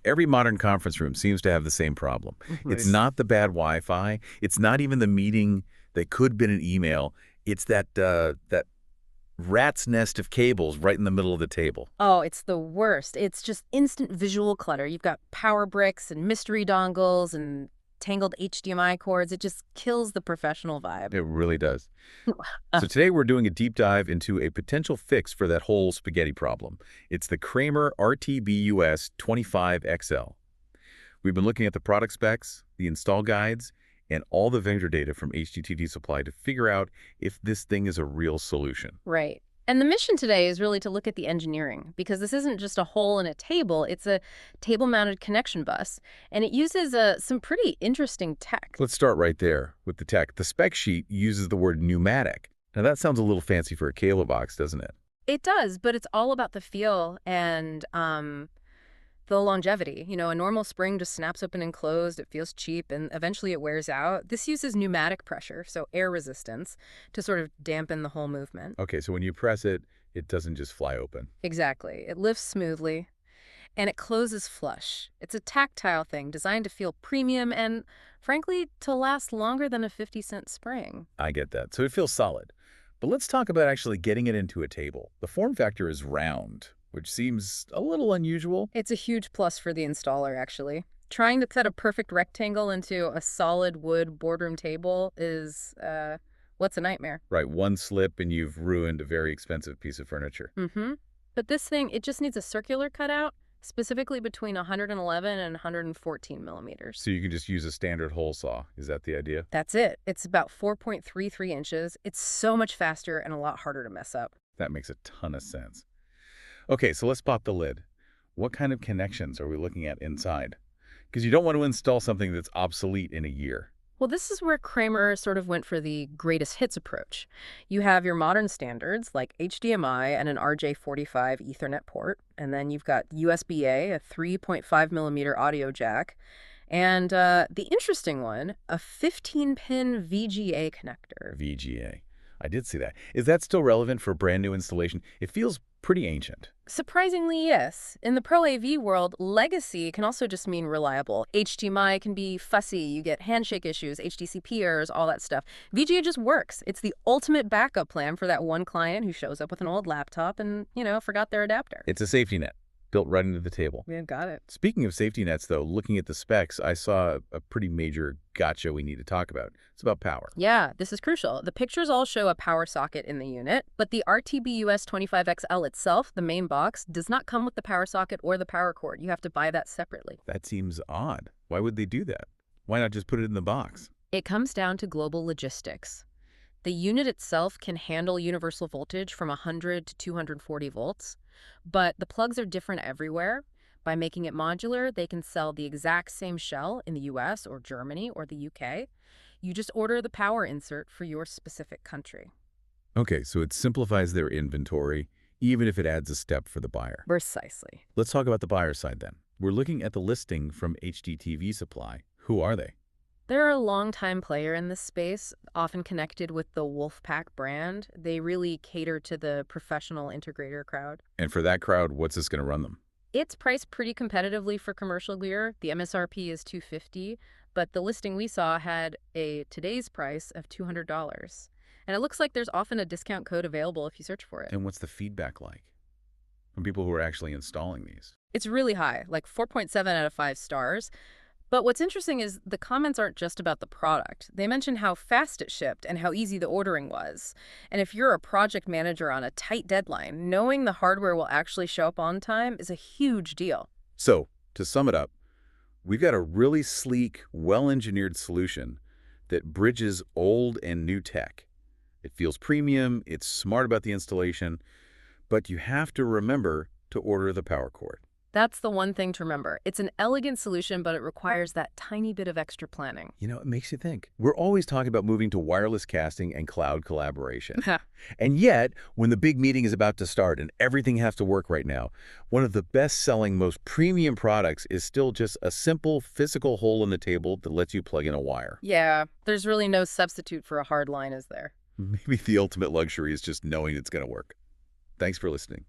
Every modern conference room seems to have the same problem. It's Right. not the bad Wi-Fi. It's not even the meeting that could have been an email. It's that rat's nest of cables right in the middle of the table. Oh, it's the worst. It's just instant visual clutter. You've got power bricks and mystery dongles and tangled HDMI cords. It just kills the professional vibe. It really does. So today we're doing a deep dive into a potential fix for that whole spaghetti problem. It's the Kramer RT-BUS-25XL. We've been looking at the product specs, the install guides, and all the vendor data from HDTV Supply to figure out if this thing is a real solution. Right. And the mission today is really to look at the engineering, because this isn't just a hole in a table, it's a table-mounted connection bus, and it uses some pretty interesting tech. Let's start right there with the tech. The spec sheet uses the word pneumatic. Now that sounds a little fancy for a cable box, doesn't it? It does, but it's all about the feel and the longevity. A normal spring just snaps open and closed, it feels cheap, and eventually it wears out. This uses pneumatic pressure, so air resistance, to sort of dampen the whole movement. Okay, so when you press it, it doesn't just fly open. Exactly. It lifts smoothly, and it closes flush. It's a tactile thing designed to feel premium and, frankly, to last longer than a 50-cent spring. I get that. So it feels solid. But let's talk about actually getting it into a table. The form factor is round, which seems a little unusual. It's a huge plus for the installer, actually. Trying to cut a perfect rectangle into a solid wood boardroom table is, what's a nightmare? Right, one slip and you've ruined a very expensive piece of furniture. Mm-hmm. But this thing, it just needs a circular cutout, specifically between 111 and 114 millimeters. So you can just use a standard hole saw. Is that the idea? That's it. It's about 4.33 inches. It's so much faster and a lot harder to mess up. That makes a ton of sense. Okay, so let's pop the lid. What kind of connections are we looking at inside? Because you don't want to install something that's obsolete in a year. Well, this is where Kramer sort of went for the greatest hits approach. You have your modern standards like HDMI and an RJ45 Ethernet port, and then you've got USB-A, a 3.5 millimeter audio jack, and the interesting one, a 15-pin VGA connector. VGA. I did see that. Is that still relevant for a brand new installation? It feels pretty ancient. Surprisingly, yes. In the Pro AV world, legacy can also just mean reliable. HDMI can be fussy. You get handshake issues, HDCP errors, all that stuff. VGA just works. It's the ultimate backup plan for that one client who shows up with an old laptop and, forgot their adapter. It's a safety net built right into the table. We've got it. Speaking of safety nets, though, looking at the specs, I saw a pretty major gotcha we need to talk about. It's about power. Yeah, this is crucial. The pictures all show a power socket in the unit, but the RTBUS-25XL itself, the main box, does not come with the power socket or the power cord. You have to buy that separately. That seems odd. Why would they do that? Why not just put it in the box? It comes down to global logistics. The unit itself can handle universal voltage from 100 to 240 volts, but the plugs are different everywhere. By making it modular, they can sell the exact same shell in the US or Germany or the UK. You just order the power insert for your specific country. Okay, so it simplifies their inventory, even if it adds a step for the buyer. Precisely. Let's talk about the buyer side then. We're looking at the listing from HDTV Supply. Who are they? They're a longtime player in this space, often connected with the Wolfpack brand. They really cater to the professional integrator crowd. And for that crowd, what's this going to run them? It's priced pretty competitively for commercial gear. The MSRP is $250, but the listing we saw had a today's price of $200. And it looks like there's often a discount code available if you search for it. And what's the feedback like from people who are actually installing these? It's really high, like 4.7 out of 5 stars. But what's interesting is the comments aren't just about the product. They mention how fast it shipped and how easy the ordering was. And if you're a project manager on a tight deadline, knowing the hardware will actually show up on time is a huge deal. So, to sum it up, we've got a really sleek, well-engineered solution that bridges old and new tech. It feels premium, it's smart about the installation, but you have to remember to order the power cord. That's the one thing to remember. It's an elegant solution, but it requires that tiny bit of extra planning. It makes you think. We're always talking about moving to wireless casting and cloud collaboration. And yet, when the big meeting is about to start and everything has to work right now, one of the best-selling, most premium products is still just a simple physical hole in the table that lets you plug in a wire. Yeah, there's really no substitute for a hard line, is there? Maybe the ultimate luxury is just knowing it's going to work. Thanks for listening.